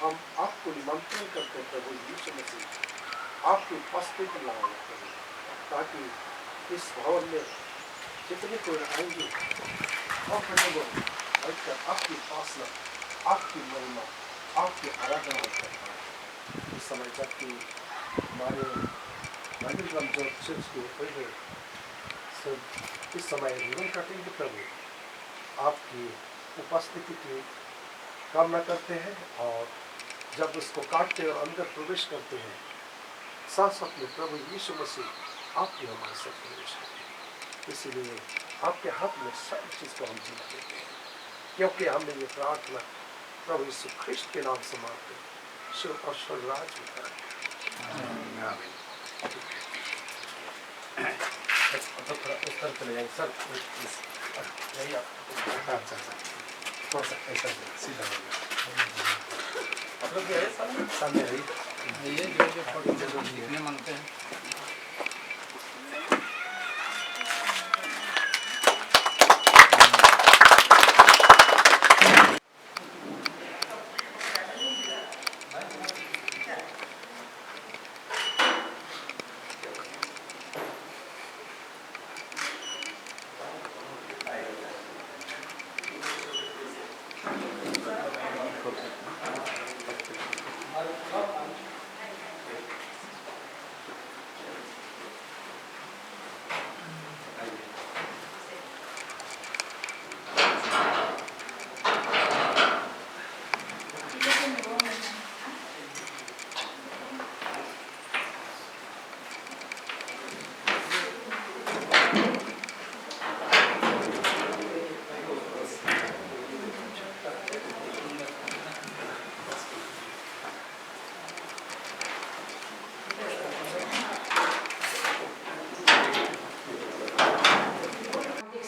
हम आपको निमंत्रण करते प्रभु यीशु मसीह आपकी उपस्थिति लाओ प्रभु, ताकि इस भवन में जितने कोई आएंगे और प्रभु बैठकर आपकी उपासना, आपकी महिमा, आपकी आराधना कर पाए। इस समय जबकि हमारे राजगंज जो चर्च के पहले सब इस समय रिबन कटेंगे प्रभु, आपकी उपस्थिति की कामना करते हैं और जब उसको काटते और अंदर प्रवेश करते हैं साथ साथ में प्रभु यीशु मसीह आप भी हमारे साथ प्रवेश करते हैं। इसीलिए आपके हाथ में सब चीज़ को हम जीत देते हैं, क्योंकि हमने ये प्रार्थना प्रभु यीशु ख्रिस्त के नाम से मांगते हैं, शिव और स्वर्गराज में करें। थोड़ा उस तरफ चले जाएंगे सर, यही आप थोड़ा सा ऐसा सीधा आप लोग सामने रही ये जो फोटो दिखने मांगते हैं।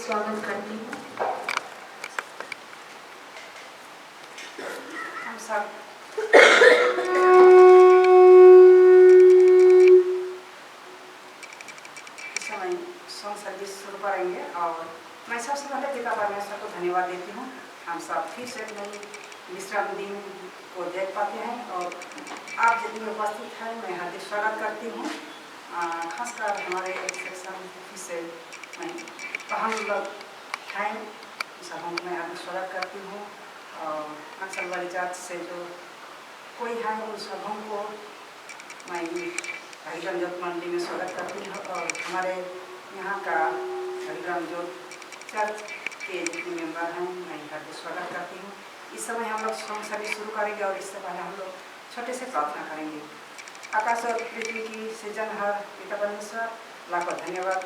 स्वागत करती हूँ। हम सब इस समय सॉन्ग सर्विस शुरू करेंगे और मैं सबसे पहले पिता परमेश्वर को धन्यवाद देती हूँ। हम सब फिर से नई विश्राम दिन को देख पाते हैं और आप जितने उपस्थित हैं मैं हार्दिक स्वागत करती हूँ। खासकर हमारे सेक्शन फिर से हम लोग हैं सबों को मैं हार्दिक स्वागत करती हूँ और नक्सलवादी जात से जो कोई है उन सबों को मैं हरिग्राम ज्योत मंडली में स्वागत करती हूँ और हमारे यहाँ का हरिग्राम ज्योत चर्च के जितने मेंबर हैं मैं हार्दिक स्वागत करती हूँ। इस समय हम लोग सॉन्ग सर्विस शुरू करेंगे और इससे पहले हम लोग छोटे से प्रार्थना करेंगे। आकाश और पृथ्वी की सृजनहार पिता परमेश्वर लाखों धन्यवाद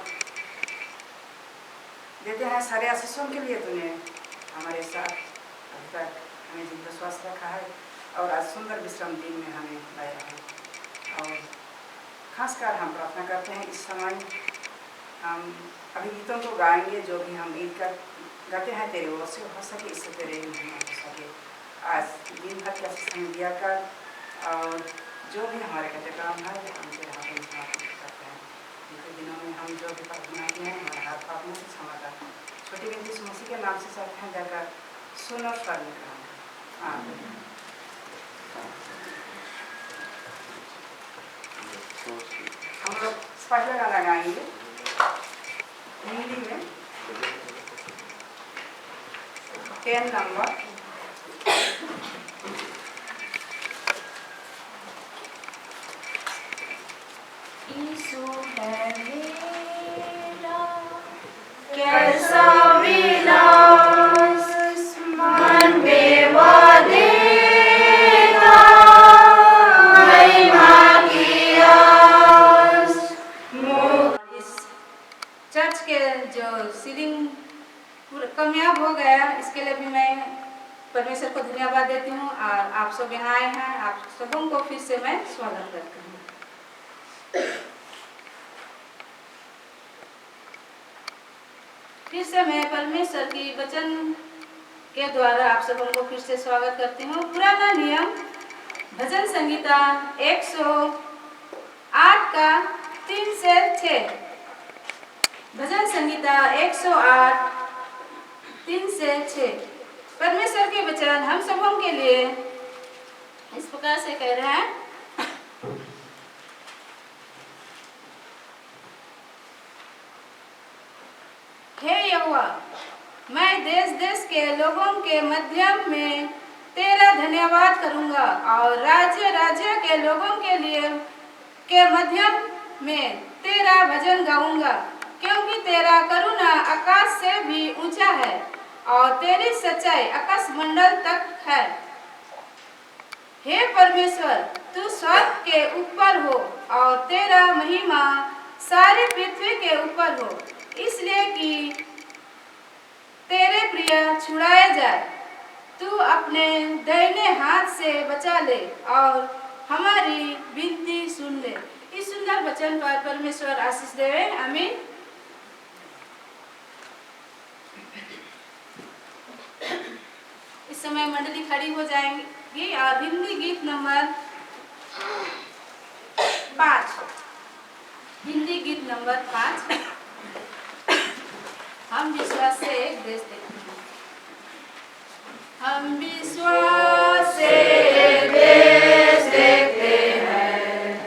देते हैं सारे आशीषों के लिए। तूने हमारे साथ अभी तक हमें जिंदा स्वास्थ्य रखा है और आज सुंदर विश्राम दिन में हमें लाया है और खासकर हम प्रार्थना करते हैं इस समय हम अभी गीतों को गाएंगे जो भी हम गीत कर गाते हैं तेरे ओर से हो सके, इससे तेरे महिमा हो सके। आज दिन भर का समय दिया कर और जो भी हमारे कार्यक्रम है हम तेरे हाथों में समर्पित करते हैं। बीते दिनों में हम जो भी पाप बनाते हैं हमारे हाथ पाप में से क्षमा कर छोटी बेटी यीशु मसीह के नाम से चाहते हैं जाकर सुन और स्वर में हम लोग स्पेशल गाना गाएंगे हिंदी में 10 नंबर। यीशु है मेरा कैसा विलास मन बेवा देता महिमा की आस। इस चर्च के जो सीलिंग कामयाब हो गया इसके लिए भी मैं परमेश्वर को धन्यवाद देती हूँ और आप सब यहाँ आए हैं, आप सबों को फिर से मैं स्वागत करती हूँ। फिर से मैं परमेश्वर की वचन के द्वारा आप सबों को फिर से स्वागत करती हूँ। पुराना नियम भजन संगीता 108 का 3 से 6। भजन संगीता 108 3 से 6। परमेश्वर के वचन हम सबों के लिए प्रकार से कह रहे हैं। हे यहोवा, मैं देश देश के लोगों के मध्यम में तेरा धन्यवाद करूंगा और राज्य राज्य के लोगों के लिए के मध्यम में तेरा भजन गाऊंगा, क्योंकि तेरा करुणा आकाश से भी ऊंचा है और तेरी सच्चाई आकाश मंडल तक है। हे परमेश्वर, तू स्वर्ग के ऊपर हो और तेरा महिमा सारी पृथ्वी के ऊपर हो, इसलिए कि तेरे प्रिय छुड़ाए जाए। तू अपने दाहिने हाथ से बचा ले और हमारी विनती सुन ले। इस सुंदर वचन पर परमेश्वर आशीष देवे। आमीन। इस समय मंडली खड़ी हो जाएंगी और हिंदी गीत नंबर 5, हिंदी गीत नंबर 5, हम विश्वास से एक देश देखते हैं। हम विश्वास से एक देश देखते हैं,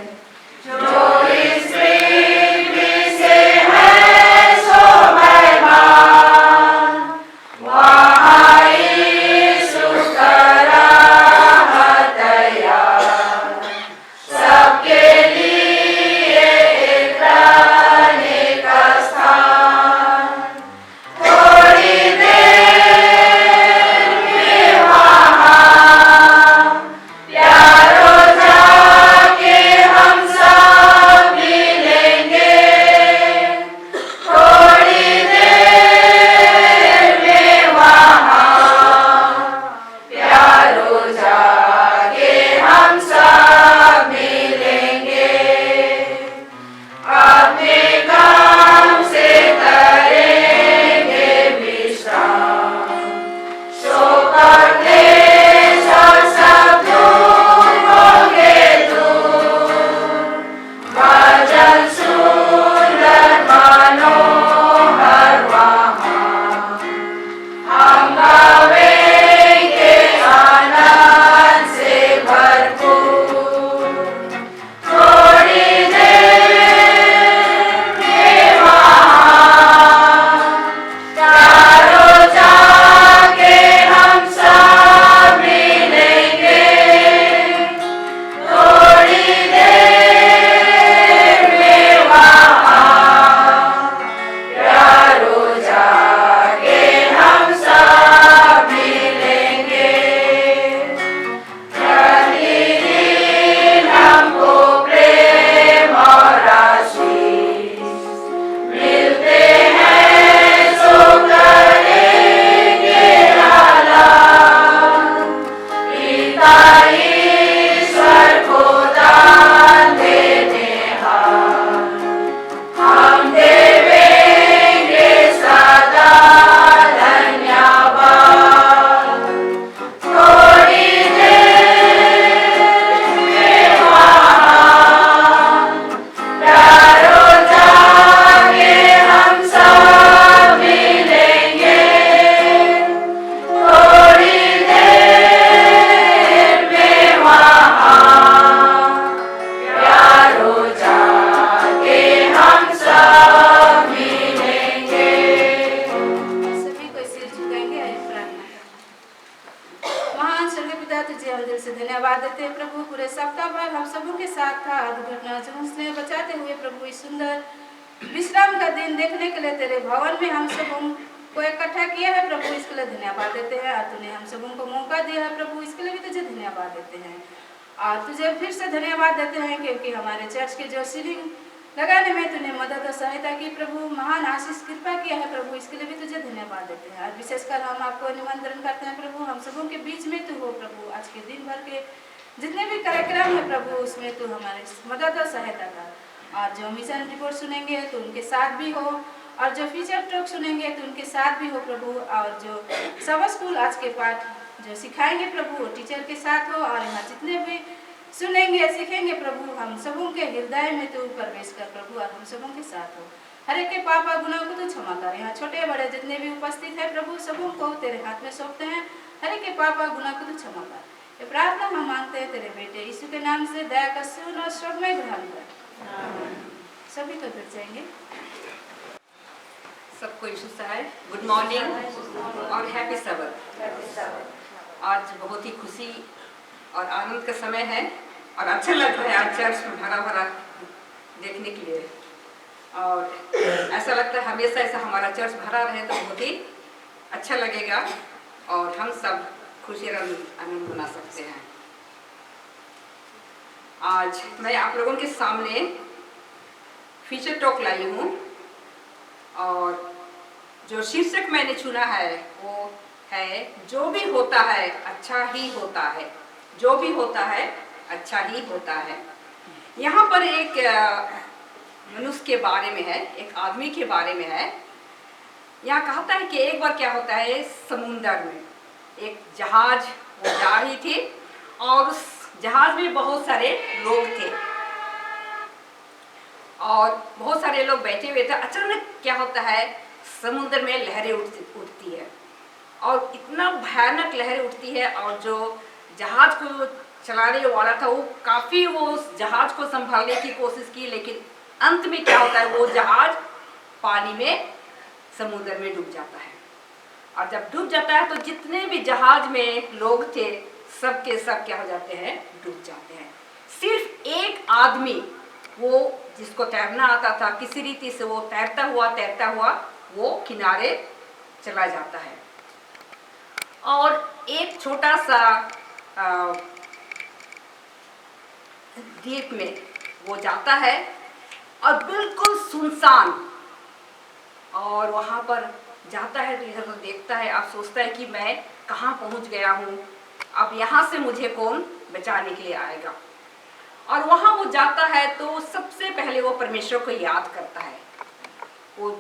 जो इस पृथ्वी से है शोभायमान। वहाँ यीशु का राह तैयार, सबके लिए एक रहने का स्थान। थोड़ी देर में वहाँ प्यारों जाके हम सब मिलेंगे। थोड़ी देर में वहाँ प्यारों जाके हम सब मिलेंगे। अपने काम से करेंगे विश्राम, शोक और क्लेश और सब दुख होंगे दूर। भजन सुंदर मनोहर वहाँ हम गावेंगे आनंद से भरपूर। थोड़ी देर में वहाँ प्यारों जाके हम सब मिलेंगे। थोड़ी देर में वहाँ प्यारों जाके हम सब मिलेंगे। प्रतिदिन हमको प्रेम और आशीष मिलते हैं, सो करेंगे ऐलान। पिता ईश्वर को दान देने हार, हम देवेंगे सदा धन्यवाद। थोड़ी देर में वहाँ प्यारों जाके हम सब मिलेंगे। थोड़ी देर में वहाँ प्यारों जाके हम सब मिलेंगे। सभी को सिर झुकाएंगे और प्रार्थना करेंगे। महान स्वर्गीय पिता, तुझे हम दिल से धन्यवाद देते हैं प्रभु। पूरे सप्ताह भर हम सबों के साथ था, दुर्घटना से बचाते हुए प्रभु इस सुंदर विश्राम का दिन देखने के लिए तेरे भवन में हम सबों को इकट्ठा किया है प्रभु, इसके लिए धन्यवाद देते हैं। और तूने हम सबों को मौका दिया है प्रभु, इसके लिए भी तुझे धन्यवाद देते हैं। और तुझे फिर से धन्यवाद देते हैं क्योंकि हमारे चर्च के जो सीलिंग लगाने में तूने मदद और सहायता की प्रभु, महान आशीष कृपा किया है प्रभु, इसके लिए भी तुझे धन्यवाद देते हैं। और विशेषकर हम आपको निमंत्रण करते हैं प्रभु, हम सबों के बीच में तू हो प्रभु। आज के दिन भर के जितने भी कार्यक्रम है प्रभु, उसमें तू हमारी मदद और सहायता कर। और जो मिशन रिपोर्ट सुनेंगे तो उनके साथ भी हो, और जो फीचर टॉक सुनेंगे तो उनके साथ भी हो प्रभु। और जो सब स्कूल आज के पाठ जो सिखाएंगे प्रभु, वो टीचर के साथ हो। और यहाँ जितने भी सुनेंगे सीखेंगे प्रभु, हम सबों के हृदय में तू प्रवेश कर प्रभु, और हम सबों के साथ हो। हर एक के पाप और गुनाहों को तू क्षमा कर। यहाँ छोटे बड़े जितने भी उपस्थित है प्रभु, सबों को तेरे हाथ में सौंपते हैं। हर एक के पाप और गुनाह को तू क्षमा कर। ये प्रार्थना हम मांगते मांगते हैं तेरे बेटे यीशु के नाम से, दया का सुन और सबमय ग्रहण कर। सभी को बैठ जाएंगे। सबको यीशु साहब गुड मॉर्निंग और हैप्पी सबत। आज बहुत ही खुशी और आनंद का समय है और अच्छा लग रहा है आज चर्च में भरा भरा देखने के लिए। और ऐसा लगता है हमेशा ऐसा हमारा चर्च भरा रहे तो बहुत ही अच्छा लगेगा और हम सब खुशी और आनंद मना सकते हैं। आज मैं आप लोगों के सामने फीचर टॉक लाई हूँ और जो शीर्षक मैंने चुना है वो है जो भी होता है अच्छा ही होता है, जो भी होता है अच्छा ही होता है। यहाँ पर एक मनुष्य के बारे में है, एक आदमी के बारे में है। यहाँ कहता है कि एक बार क्या होता है, समुंदर में एक जहाज वो जा रही थी और उस जहाज में बहुत सारे लोग थे और बहुत सारे लोग बैठे हुए थे। अचानक क्या होता है, समुद्र में लहरें उठती है और इतना भयानक लहरें उठती है और जो जहाज को चलाने वाला था वो काफ़ी वो उस जहाज को संभालने की कोशिश की, लेकिन अंत में क्या होता है, वो जहाज पानी में समुद्र में डूब जाता है। और जब डूब जाता है तो जितने भी जहाज में लोग थे सब के सब क्या हो जाते हैं, डूब जाते हैं। सिर्फ एक आदमी वो जिसको तैरना आता था, किसी रीति से वो तैरता हुआ वो किनारे चला जाता है और एक छोटा सा द्वीप में वो जाता है और बिल्कुल सुनसान, और वहाँ पर जाता है तो इधर उधर देखता है। अब सोचता है कि मैं कहाँ पहुँच गया हूँ, अब यहाँ से मुझे कौन बचाने के लिए आएगा। और वहाँ वो जाता है तो सबसे पहले वो परमेश्वर को याद करता है। वो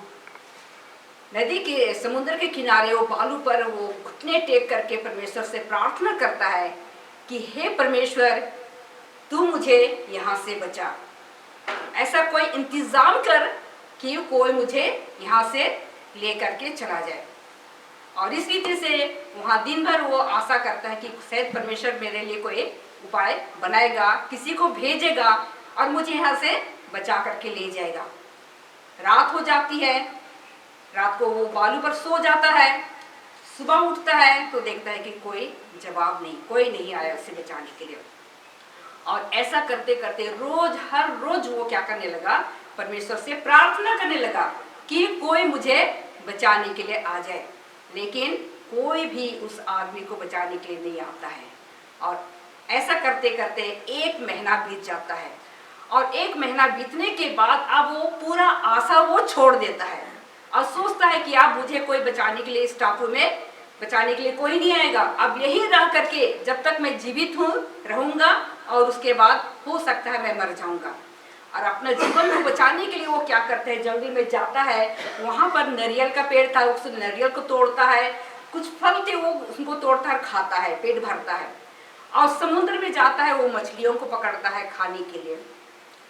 नदी के समुद्र के किनारे वो बालू पर वो घुटने टेक करके परमेश्वर से प्रार्थना करता है कि हे परमेश्वर तू मुझे यहाँ से बचा, ऐसा कोई इंतजाम कर कि कोई मुझे यहाँ से ले करके चला जाए। और इस रीति से वहाँ दिन भर वो आशा करता है कि शायद परमेश्वर मेरे लिए कोई उपाय बनाएगा, किसी को भेजेगा और मुझे यहाँ से बचा करके ले जाएगा। रात हो जाती है, रात को वो बालू पर सो जाता है। सुबह उठता है तो देखता है कि कोई जवाब नहीं, कोई नहीं आया उसे बचाने के लिए। और ऐसा करते करते हर रोज वो क्या करने लगा, परमेश्वर से प्रार्थना करने लगा कि कोई मुझे बचाने के लिए आ जाए, लेकिन कोई भी उस आदमी को बचाने के लिए नहीं आता है। और ऐसा करते करते एक महीना बीत जाता है और एक महीना बीतने के बाद अब वो पूरा आशा वो छोड़ देता है और सोचता है कि अब मुझे कोई बचाने के लिए इस टापू में बचाने के लिए कोई नहीं आएगा। अब यही रह करके जब तक मैं जीवित रहूंगा और उसके बाद हो सकता है मैं मर जाऊंगा। और अपना जीवन को बचाने के लिए वो क्या करता है, जंगल में जाता है। वहाँ पर नारियल का पेड़ था, उस नारियल को तोड़ता है, कुछ फल थे वो उसको तोड़ता है, खाता है, पेट भरता है। और समुद्र में जाता है, वो मछलियों को पकड़ता है खाने के लिए।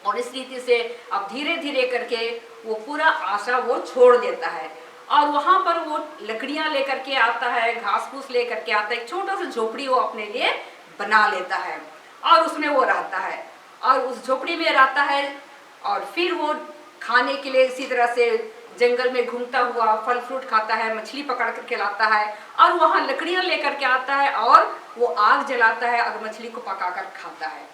और इस रीति से अब धीरे धीरे करके वो पूरा आशा वो छोड़ देता है और वहाँ पर वो लकड़ियाँ लेकर के आता है, घास फूस लेकर के आता है, एक छोटा सा झोपड़ी वो अपने लिए बना लेता है और उसमें वो रहता है और उस झोपड़ी में रहता है। और फिर वो खाने के लिए इसी तरह से जंगल में घूमता हुआ फल फ्रूट खाता है, मछली पकड़ करके लाता है और वहाँ लकड़ियाँ लेकर के आता है और वो आग जलाता है और मछली को पका कर खाता है।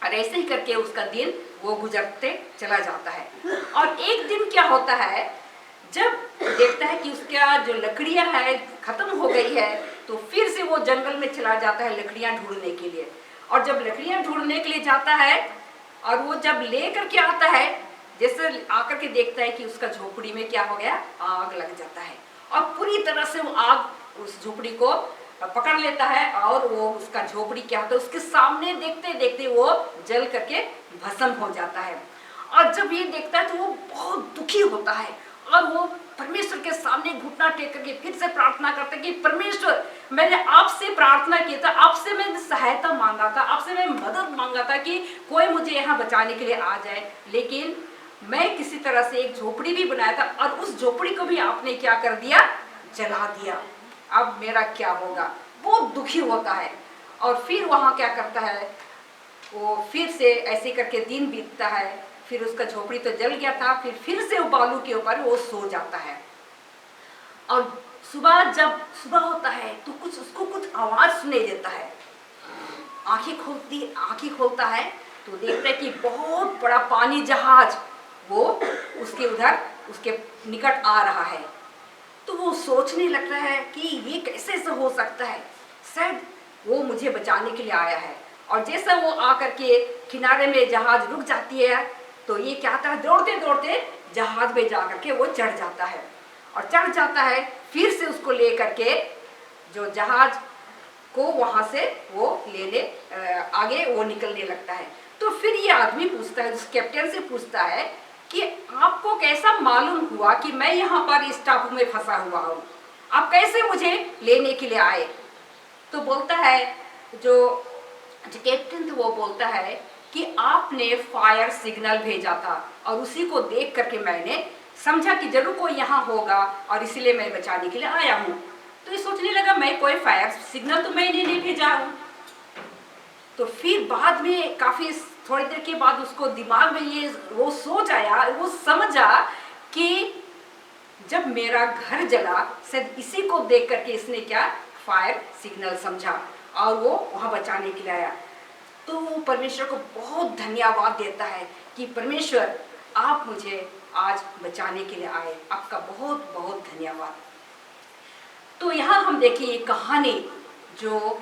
और ऐसे ही करके उसका दिन वो गुजरते चला जाता है। और एक दिन क्या होता है, जब देखता है कि उसका जो लकड़ियाँ है खत्म हो गई है तो फिर से वो जंगल में चला जाता है लकड़ियाँ ढूंढने के लिए। और जब लकड़ियाँ ढूंढने के लिए जाता है और वो जब ले करके आता है, जैसे आकर के देखता है कि उसका झोपड़ी में क्या हो गया, आग लग जाता है और पूरी तरह से वो आग उस झोपड़ी को पकड़ लेता है और वो उसका झोपड़ी क्या होता है उसके सामने देखते देखते वो जल करके भस्म हो जाता है। और जब ये देखता है तो वो बहुत दुखी होता है और वो परमेश्वर के सामने घुटना टेक करके फिर से प्रार्थना करता है कि परमेश्वर मैंने आपसे प्रार्थना की था, आपसे मैंने सहायता मांगा था, आपसे मैं मदद मांगा था कि कोई मुझे यहाँ बचाने के लिए आ जाए, लेकिन मैं किसी तरह से एक झोपड़ी भी बनाया था और उस झोपड़ी को भी आपने क्या कर दिया, जला दिया। अब मेरा क्या होगा। बहुत दुखी होता है और फिर वहाँ क्या करता है, वो फिर से ऐसे करके दिन बीतता है। फिर उसका झोपड़ी तो जल गया था, फिर से वो बालू के ऊपर वो सो जाता है। और जब सुबह होता है तो उसको कुछ आवाज सुनाई देता है। आंखें खोलता है तो देखता है कि बहुत बड़ा पानी जहाज वो उसके निकट आ रहा है। तो वो सोचने लगता है कि ये कैसे ऐसा हो सकता है, शायद वो मुझे बचाने के लिए आया है। और जैसा वो आकर के किनारे में जहाज रुक जाती है तो ये क्या था, दौड़ते दौड़ते जहाज में जाकर के वो चढ़ जाता है। और चढ़ जाता है, फिर से उसको लेकर के जो जहाज को वहां से वो लेने आगे वो निकलने लगता है। तो फिर ये आदमी पूछता है, उस कैप्टन से पूछता है कि आपको कैसा मालूम हुआ कि मैं यहाँ पर इस टापू में फंसा हुआ हूँ, आप कैसे मुझे लेने के लिए आए? तो बोलता है जो कैप्टन था, वो बोलता है कि आपने फायर सिग्नल भेजा था और उसी को देख करके मैंने समझा कि जरूर कोई यहाँ होगा और इसीलिए मैं बचाने के लिए आया हूँ। तो ये सोचने लगा मैं कोई फायर सिग्नल तो मैंने नहीं भेजा हूँ। तो फिर बाद में काफी थोड़ी देर के बाद उसको दिमाग में वो सोच आया, वो समझा कि जब मेरा घर जला शायद इसी को देख करके इसने क्या फायर सिग्नल समझा और वो वहाँ बचाने के लिए आया। तो वो परमेश्वर को बहुत धन्यवाद देता है कि परमेश्वर आप मुझे आज बचाने के लिए आए, आपका बहुत बहुत धन्यवाद। तो यहाँ हम देखें ये कहानी जो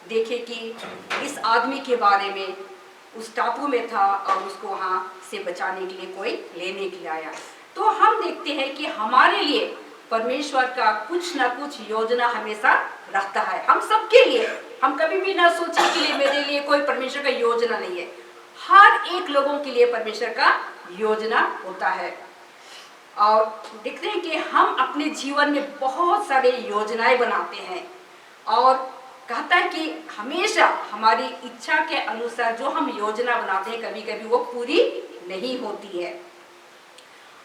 देखे कि इस आदमी के बारे में उस टापू में था और उसको वहाँ से बचाने के लिए कोई लेने के लिए आया। तो हम देखते हैं कि हमारे लिए परमेश्वर का कुछ ना कुछ योजना हमेशा रखता है, हम सबके लिए। हम कभी भी ना सोचे कि लिए मेरे लिए कोई परमेश्वर का योजना नहीं है। हर एक लोगों के लिए परमेश्वर का योजना होता है। और देखते हैं कि हम अपने जीवन में बहुत सारे योजनाएं बनाते हैं और कहता है कि हमेशा हमारी इच्छा के अनुसार जो हम योजना बनाते हैं कभी कभी वो पूरी नहीं होती है।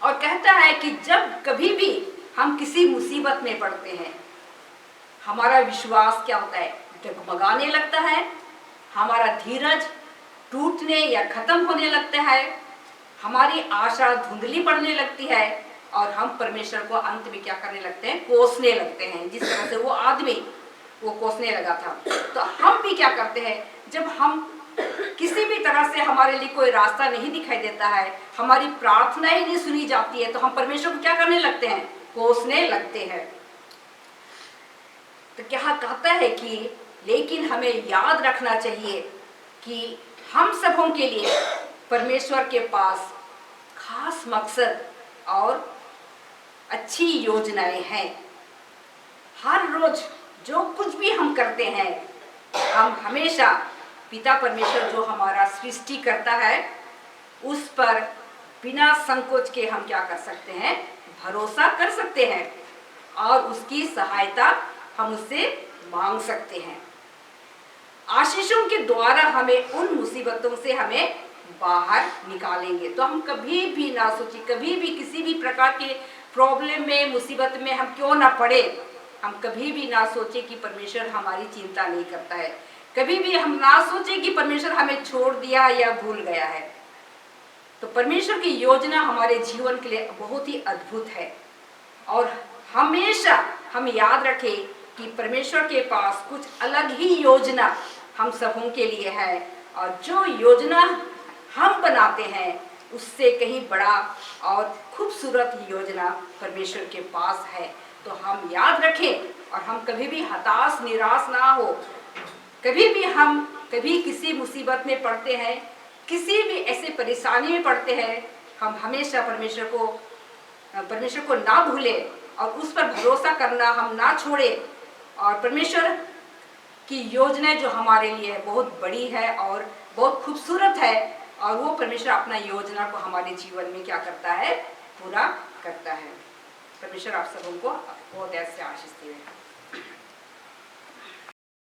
और कहता है कि जब कभी भी हम किसी मुसीबत में पड़ते हैं, हमारा विश्वास क्या होता है, डगमगाने लगता है, हमारा धीरज टूटने या खत्म होने लगता है, हमारी आशा धुंधली पड़ने लगती है और हम परमेश्वर को अंत में क्या करने लगते हैं, कोसने लगते हैं। जिस तरह से वो आदमी वो कोसने लगा था, तो हम भी क्या करते हैं, जब हम किसी भी तरह से हमारे लिए कोई रास्ता नहीं दिखाई देता है, हमारी प्रार्थना ही नहीं सुनी जाती है, तो हम परमेश्वर को क्या करने लगते हैं, कोसने लगते हैं। तो क्या कहता है कि लेकिन हमें याद रखना चाहिए कि हम सबों के लिए परमेश्वर के पास खास मकसद और अच्छी योजनाएं हैं। हर रोज जो कुछ भी हम करते हैं, हम हमेशा पिता परमेश्वर जो हमारा सृष्टि करता है उस पर बिना संकोच के हम क्या कर सकते हैं, भरोसा कर सकते हैं और उसकी सहायता हम उससे मांग सकते हैं। आशीषों के द्वारा हमें उन मुसीबतों से हमें बाहर निकालेंगे। तो हम कभी भी ना सोचे, कभी भी किसी भी प्रकार के प्रॉब्लम में, मुसीबत में हम क्यों ना पड़े, हम कभी भी ना सोचे कि परमेश्वर हमारी चिंता नहीं करता है। कभी भी हम ना सोचे कि परमेश्वर हमें छोड़ दिया या भूल गया है। तो परमेश्वर की योजना हमारे जीवन के लिए बहुत ही अद्भुत है और हमेशा हम याद रखें कि परमेश्वर के पास कुछ अलग ही योजना हम सबों के लिए है और जो योजना हम बनाते हैं उससे कहीं बड़ा और खूबसूरत योजना परमेश्वर के पास है। तो हम याद रखें और हम कभी भी हताश निराश ना हो। कभी किसी मुसीबत में पड़ते हैं, किसी भी ऐसे परेशानी में पड़ते हैं, हम हमेशा परमेश्वर को ना भूलें और उस पर भरोसा करना हम ना छोड़ें। और परमेश्वर की योजना जो हमारे लिए बहुत बड़ी है और बहुत खूबसूरत है और वो परमेश्वर अपना योजना को हमारे जीवन में क्या करता है, पूरा करता है। परमेश्वर आप सबों को बहुत ऐसे आशीष दे।